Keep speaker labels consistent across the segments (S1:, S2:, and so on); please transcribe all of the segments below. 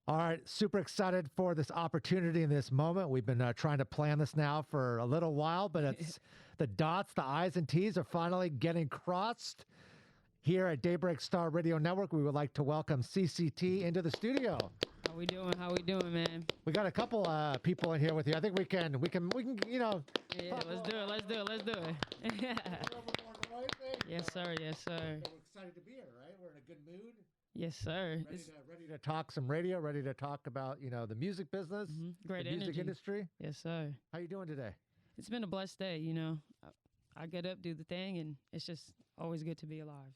S1: All right, super excited for this opportunity in this moment. We've been trying to plan this now for a little while, but it's the dots, the I's and T's are finally getting crossed. Here at Daybreak Star Radio Network, we would like to welcome Cece T into the studio.
S2: How we doing? How we doing, man?
S1: We got a couple people in here with you. I think we can, you know.
S2: Yeah, let's do it. Let's do it. Let's do it. Yes, sir. Yes, sir.
S1: We're excited to be here, right? We're in a good mood.
S2: Yes, sir.
S1: Ready to talk some radio. Ready to talk about the music business,
S2: Great
S1: the music
S2: energy.
S1: industry.
S2: Yes, sir.
S1: How you doing today?
S2: It's been a blessed day. I get up, do the thing, and it's just always good to be alive.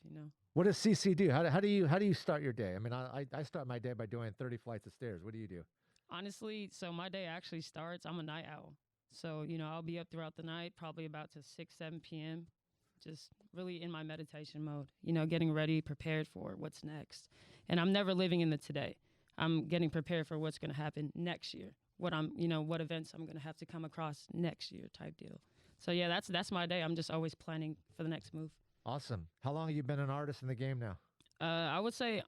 S1: What does CC do? How do you start your day? I mean, I start my day by doing 30 flights of stairs. What do you do?
S2: Honestly, so my day actually starts. I'm a night owl, so I'll be up throughout the night, probably about to 6, 7 p.m. Just really in my meditation mode. Getting ready, prepared for what's next. And I'm never living in the today. I'm getting prepared for what's going to happen next year. What events I'm going to have to come across next year type deal. So yeah, that's my day. I'm just always planning for the next move.
S1: Awesome. How long have you been an artist in the game now?
S2: I would say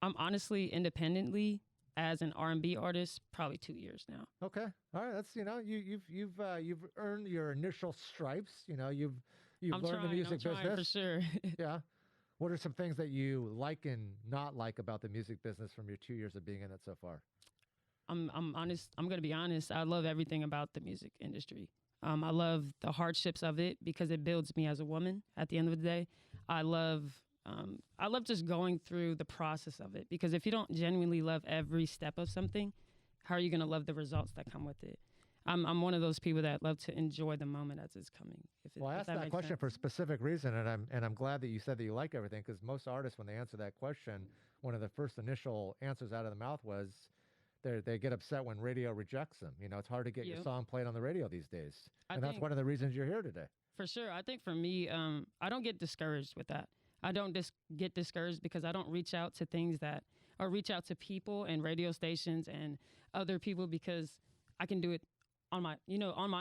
S2: I'm honestly independently as an R&B artist, probably 2 years now.
S1: Okay. All right. That's you've earned your initial stripes. You've learned the music business
S2: for sure.
S1: Yeah. What are some things that you like and not like about the music business from your 2 years of being in it so far?
S2: I'm honest. I'm going to be honest. I love everything about the music industry. I love the hardships of it because it builds me as a woman at the end of the day. I love just going through the process of it because if you don't genuinely love every step of something, how are you going to love the results that come with it? I'm one of those people that love to enjoy the moment as it's coming.
S1: I asked that question for a specific reason, and I'm glad that you said that you like everything because most artists, when they answer that question, one of the first initial answers out of the mouth was they get upset when radio rejects them. It's hard to get your song played on the radio these days, and that's one of the reasons you're here today.
S2: For sure, I think for me, I don't get discouraged with that. I don't get discouraged because I don't reach out to reach out to people and radio stations and other people because I can do it on my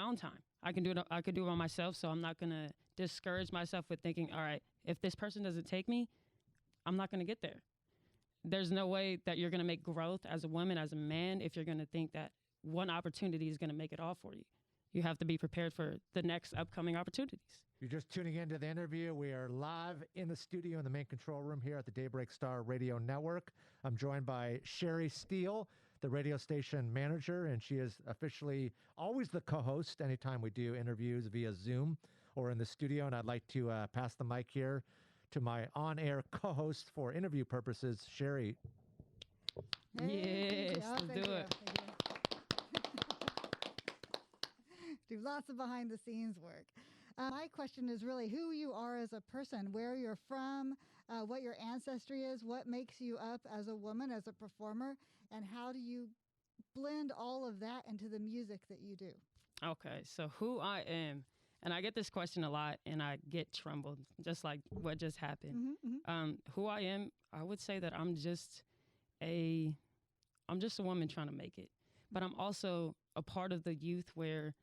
S2: own time. I can do it by myself, so I'm not going to discourage myself with thinking, all right, if this person doesn't take me, I'm not going to get there. There's no way that you're going to make growth as a woman, as a man, if you're going to think that one opportunity is going to make it all for you. You have to be prepared for the next upcoming opportunities.
S1: You're just tuning into the interview. We are live in the studio in the main control room here at the Daybreak Star Radio Network. I'm joined by Steele, the radio station manager, and she is officially always the co-host anytime we do interviews via Zoom or in the studio. And I'd like to pass the mic here to my on-air co-host for interview purposes, Sherry.
S2: Yes, let's do it.
S3: Do lots of behind-the-scenes work. My question is really who you are as a person, where you're from, what your ancestry is, what makes you up as a woman, as a performer, and how do you blend all of that into the music that you do?
S2: Okay, so who I am, and I get this question a lot, and I get trembled, just like what just happened. Who I am, I would say that I'm just a woman trying to make it, but I'm also a part of the youth where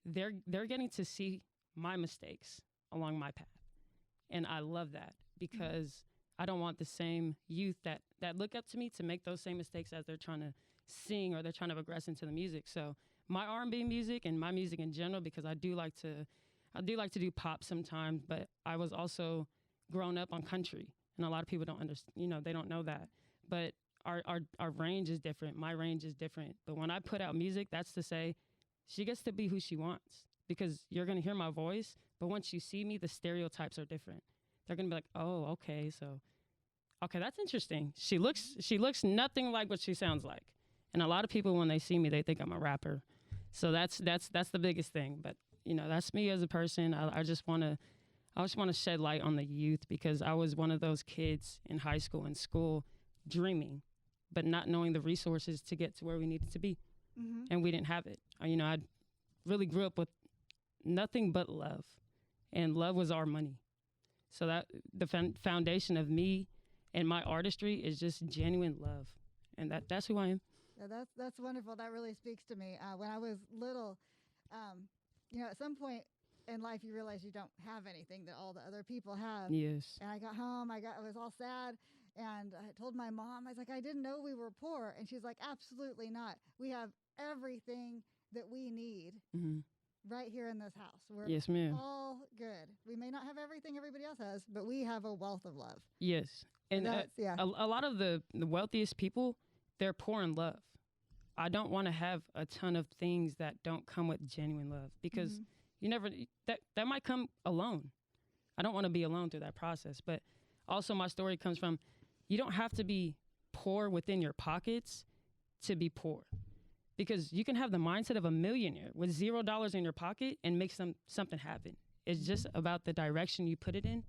S2: they're getting to see my mistakes along my path. And I love that because I don't want the same youth that look up to me to make those same mistakes as they're trying to sing or they're trying to progress into the music. So my R&B music and my music in general, because I do like to do pop sometimes, but I was also grown up on country. And a lot of people don't understand, they don't know that. But our range is different. My range is different. But when I put out music, that's to say she gets to be who she wants. Because you're going to hear my voice, but once you see me, the stereotypes are different. They're going to be like, oh, okay, that's interesting. She looks nothing like what she sounds like. And a lot of people, when they see me, they think I'm a rapper. So that's the biggest thing. But, that's me as a person. I just want to shed light on the youth because I was one of those kids in high school and school dreaming, but not knowing the resources to get to where we needed to be. Mm-hmm. And we didn't have it. I really grew up with nothing but love, and love was our money. So that the foundation of me and my artistry is just genuine love, and that's who I am.
S3: Yeah, that's wonderful. That really speaks to me. When I was little, at some point in life you realize you don't have anything that all the other people have.
S2: Yes.
S3: And I got home. I was all sad, And I told my mom, I was like, I didn't know we were poor. And she's like, absolutely not. We have everything that we need right here in this house. We're
S2: Yes, ma'am.
S3: all good. We may not have everything everybody else has, but we have a wealth of love.
S2: Yes. And a lot of the wealthiest people, they're poor in love. I don't want to have a ton of things that don't come with genuine love, because you never, that might come alone. I don't want to be alone through that process. But also my story comes from, you don't have to be poor within your pockets to be poor, because you can have the mindset of a millionaire with $0 in your pocket and make something happen. It's just about the direction you put it in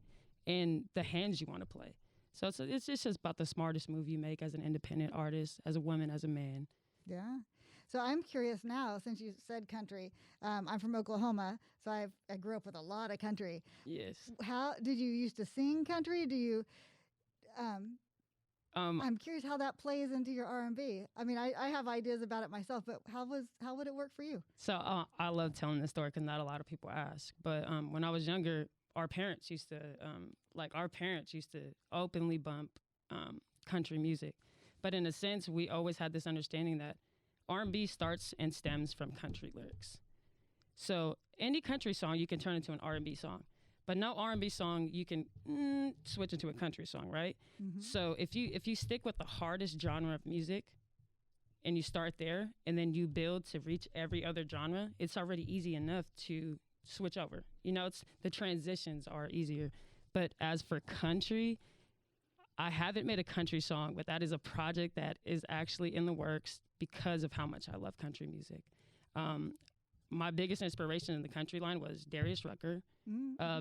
S2: and the hands you want to play. So it's just about the smartest move you make as an independent artist, as a woman, as a man.
S3: Yeah. So I'm curious now, since you said country, I'm from Oklahoma, so I grew up with a lot of country.
S2: Yes.
S3: How did you used to sing country? Do you? I'm curious how that plays into your R&B. I mean, I have ideas about it myself, but how would it work for you?
S2: So I love telling this story because not a lot of people ask. But when I was younger, our parents used to openly bump country music. But in a sense, we always had this understanding that R&B starts and stems from country lyrics. So any country song you can turn into an R&B song, but no R&B song you can switch into a country song, right? Mm-hmm. So if you stick with the hardest genre of music and you start there and then you build to reach every other genre, it's already easy enough to switch over. You know, the transitions are easier. But as for country, I haven't made a country song, but that is a project that is actually in the works because of how much I love country music. My biggest inspiration in the country line was Darius Rucker,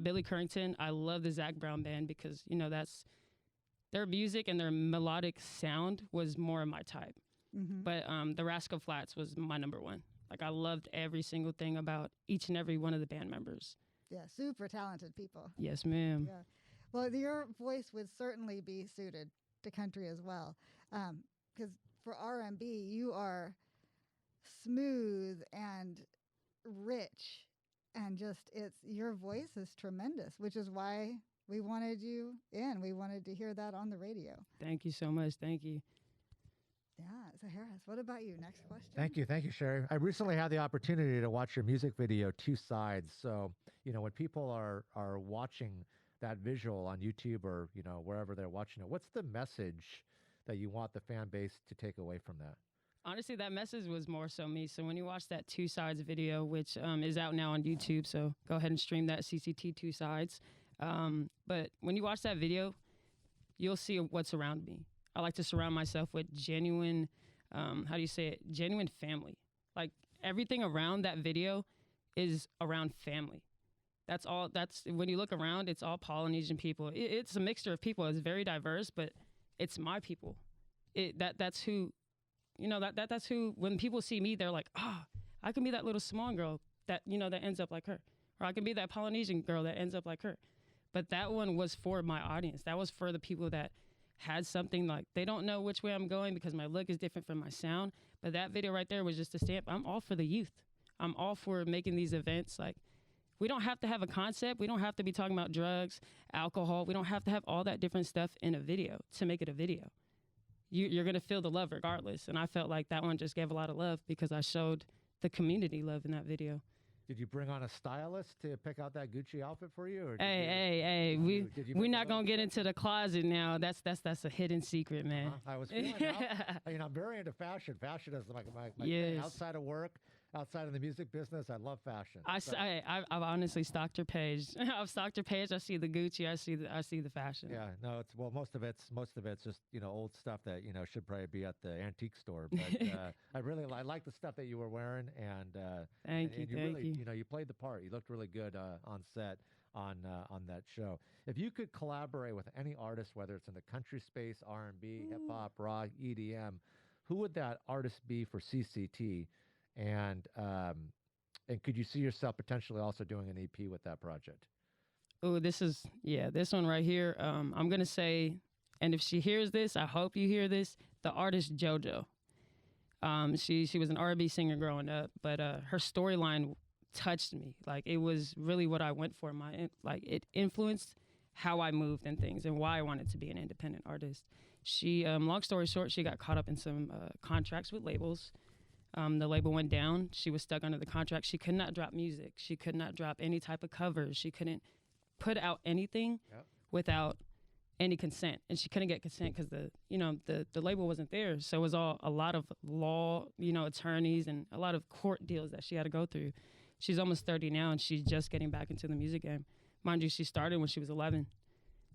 S2: Billy Currington. I love the Zac Brown Band because, you know, that's their music and their melodic sound was more of my type. Mm-hmm. But the Rascal Flatts was my number one. Like, I loved every single thing about each and every one of the band members.
S3: Yeah, super talented people.
S2: Yes, ma'am.
S3: Yeah. Well, your voice would certainly be suited to country as well. Because for R&B, you are smooth and rich, and your voice is tremendous, which is why we wanted you in. We wanted to hear that on the radio.
S2: Thank you so much. Thank you.
S3: Yeah. So Harris, what about you? Next question.
S1: Thank you, Sherry. I recently had the opportunity to watch your music video, Two Sides. So, you know, when people are watching that visual on YouTube or, you know, wherever they're watching it, what's the message that you want the fan base to take away from that?
S2: Honestly, that message was more so me. So when you watch that Two Sides video, which is out now on YouTube, so go ahead and stream that, Cece T Two Sides. But when you watch that video, you'll see what's around me. I like to surround myself with genuine, genuine family. Like, everything around that video is around family. That's all. That's when you look around, it's all Polynesian people. It's a mixture of people. It's very diverse, but it's my people. That's who, you know, that's who, when people see me, they're like, I can be that little Samoan girl that, you know, that ends up like her. Or I can be that Polynesian girl that ends up like her. But that one was for my audience. That was for the people that had something, like, they don't know which way I'm going because my look is different from my sound. But that video right there was just a stamp. I'm all for the youth. I'm all for making these events. Like, we don't have to have a concept. We don't have to be talking about drugs, alcohol. We don't have to have all that different stuff in a video to make it a video. You're going to feel the love regardless. And I felt like that one just gave a lot of love because I showed the community love in that video.
S1: Did you bring on a stylist to pick out that Gucci outfit for you? Or
S2: hey, we're not going to get into the closet now. That's a hidden secret, man.
S1: I was feeling I'm very into fashion. Fashion is my thing. Outside of work, outside of the music business, I love fashion.
S2: I've honestly stalked your page. I've stalked your page. I see the Gucci. I see the fashion.
S1: Yeah, no, most of it's just, you know, old stuff that, you know, should probably be at the antique store. But I like the stuff that you were wearing, and
S2: thank you.
S1: You know, you played the part. You looked really good on set on that show. If you could collaborate with any artist, whether it's in the country space, R&B, hip hop, rock, EDM, who would that artist be for Cece T? And could you see yourself potentially also doing an EP with that project?
S2: Oh, this one right here. I'm going to say, and if she hears this, I hope you hear this, the artist JoJo. She was an R&B singer growing up, but her storyline touched me. Like, it was really what I went for. It influenced how I moved and things and why I wanted to be an independent artist. She, long story short, she got caught up in some contracts with labels. The label went down. She was stuck under the contract. She could not drop music. She could not drop any type of covers. She couldn't put out anything without any consent. And she couldn't get consent because the label wasn't there. So it was a lot of law, attorneys and a lot of court deals that she had to go through. She's almost 30 now, and she's just getting back into the music game. Mind you, she started when she was 11.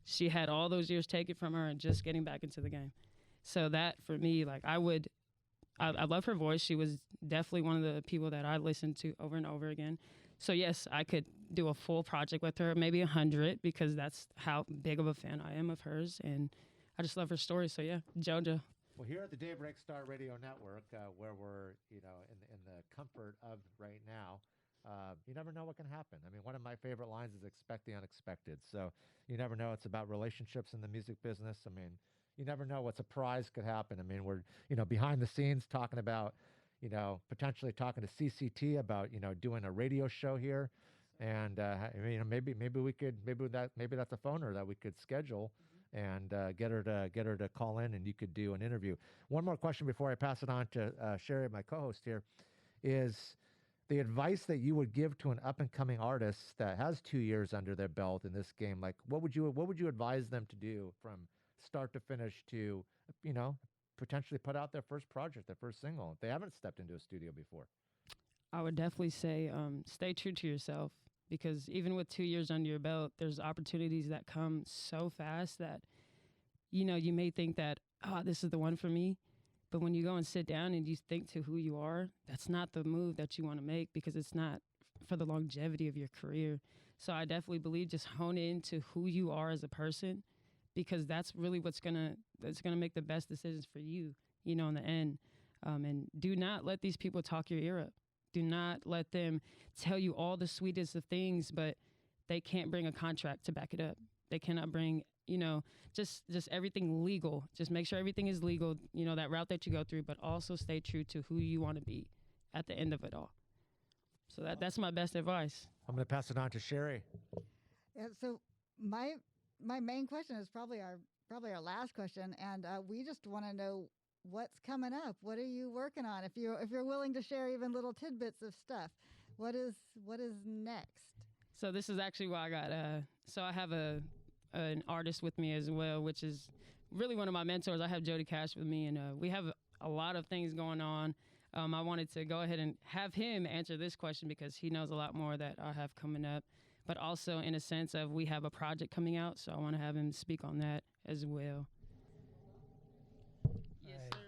S2: She had all those years taken from her and just getting back into the game. So that, for me, like, I love her voice. She was definitely one of the people that I listened to over and over again. So, yes, I could do a full project with her, maybe 100, because that's how big of a fan I am of hers. And I just love her story. So, yeah, JoJo.
S1: Well, here at the Daybreak Star Radio Network, where we're, in the comfort of right now, you never know what can happen. I mean, one of my favorite lines is expect the unexpected. So you never know. It's about relationships in the music business. I mean, you never know what surprise could happen. I mean, we're, behind the scenes talking about, potentially talking to Cece T about, doing a radio show here. And, maybe that's a phoner that we could schedule and get her to call in, and you could do an interview. One more question before I pass it on to Sherry, my co-host here, is the advice that you would give to an up-and-coming artist that has 2 years under their belt in this game. Like, what would you advise them to do from start to finish to, potentially put out their first project, their first single, if they haven't stepped into a studio before?
S2: I would definitely say stay true to yourself, because even with 2 years under your belt, there's opportunities that come so fast that, you may think that, this is the one for me. But when you go and sit down and you think to who you are, that's not the move that you want to make, because it's not for the longevity of your career. So I definitely believe just hone into who you are as a person, because that's really that's gonna make the best decisions for you, in the end. And do not let these people talk your ear up. Do not let them tell you all the sweetest of things, but they can't bring a contract to back it up. They cannot bring, just everything legal. Just make sure everything is legal, that route that you go through, but also stay true to who you want to be at the end of it all. So that's my best advice.
S1: I'm going to pass it on to Sherry.
S3: Yeah, so my main question is probably our last question, and we just want to know what's coming up. What are you working on? If you're willing to share even little tidbits of stuff, what is next?
S2: So this is actually why I got. So I have an artist with me as well, which is really one of my mentors. I have Jody with me, and we have a lot of things going on. I wanted to go ahead and have him answer this question because he knows a lot more that I have coming up, but also in a sense of we have a project coming out, so I want to have him speak on that as well.
S4: Yes, sir.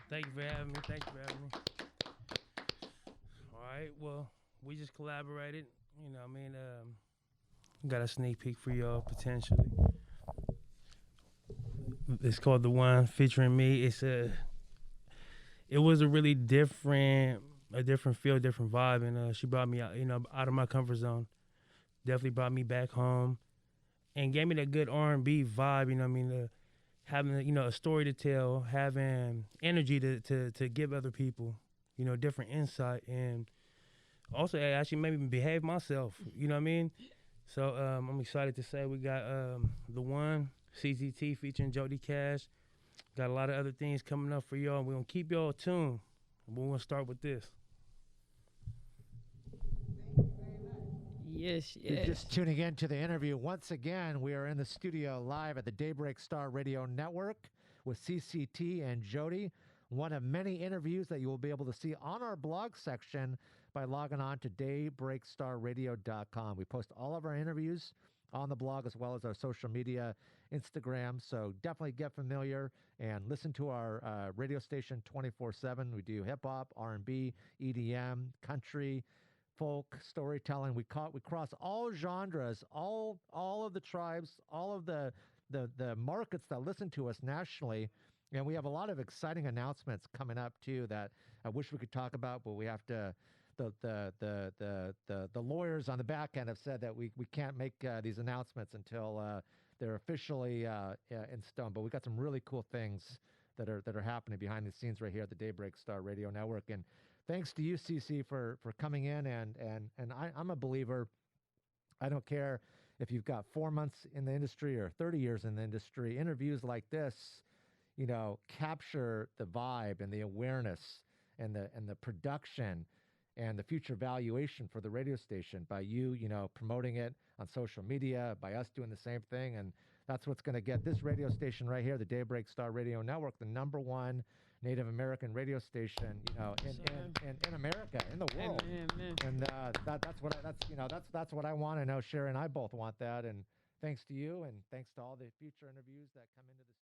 S4: Thank you for having me. All right, well, we just collaborated. Got a sneak peek for y'all potentially. It's called The One, featuring me. It was a really different feel, different vibe, and she brought me out, out of my comfort zone. Definitely brought me back home, and gave me that good R&B vibe. Having a story to tell, having energy to give other people, different insight, and also actually made me behave myself. So I'm excited to say we got The One, Cece T featuring Jody. Got a lot of other things coming up for y'all. We're going to keep y'all tuned. We're going to start with this.
S2: Yes.
S1: You're just tuning in to the interview. Once again, we are in the studio live at the Daybreak Star Radio Network with Cece T and Jody. One of many interviews that you will be able to see on our blog section by logging on to DaybreakStarRadio.com. We post all of our interviews on the blog as well as our social media, Instagram. So definitely get familiar and listen to our radio station 24/7. We do hip hop, R&B, EDM, country, folk, storytelling. We cross all genres, all of the tribes, all of the markets that listen to us nationally. And we have a lot of exciting announcements coming up too that I wish we could talk about, but we have to. The lawyers on the back end have said that we can't make these announcements until they're officially in stone. But we got some really cool things that are happening behind the scenes right here at the Daybreak Star Radio Network. And thanks to you, Cece, for coming in. And I'm a believer. I don't care if you've got 4 months in the industry or 30 years in the industry, interviews like this, capture the vibe and the awareness and the production and the future valuation for the radio station by you, promoting it on social media, by us doing the same thing. And that's what's going to get this radio station right here, the Daybreak Star Radio Network, the #1 Native American radio station, in America, in the world.
S2: Amen.
S1: And that's what I want. I know Sherry and I both want that. And thanks to you, and thanks to all the future interviews that come into the studio.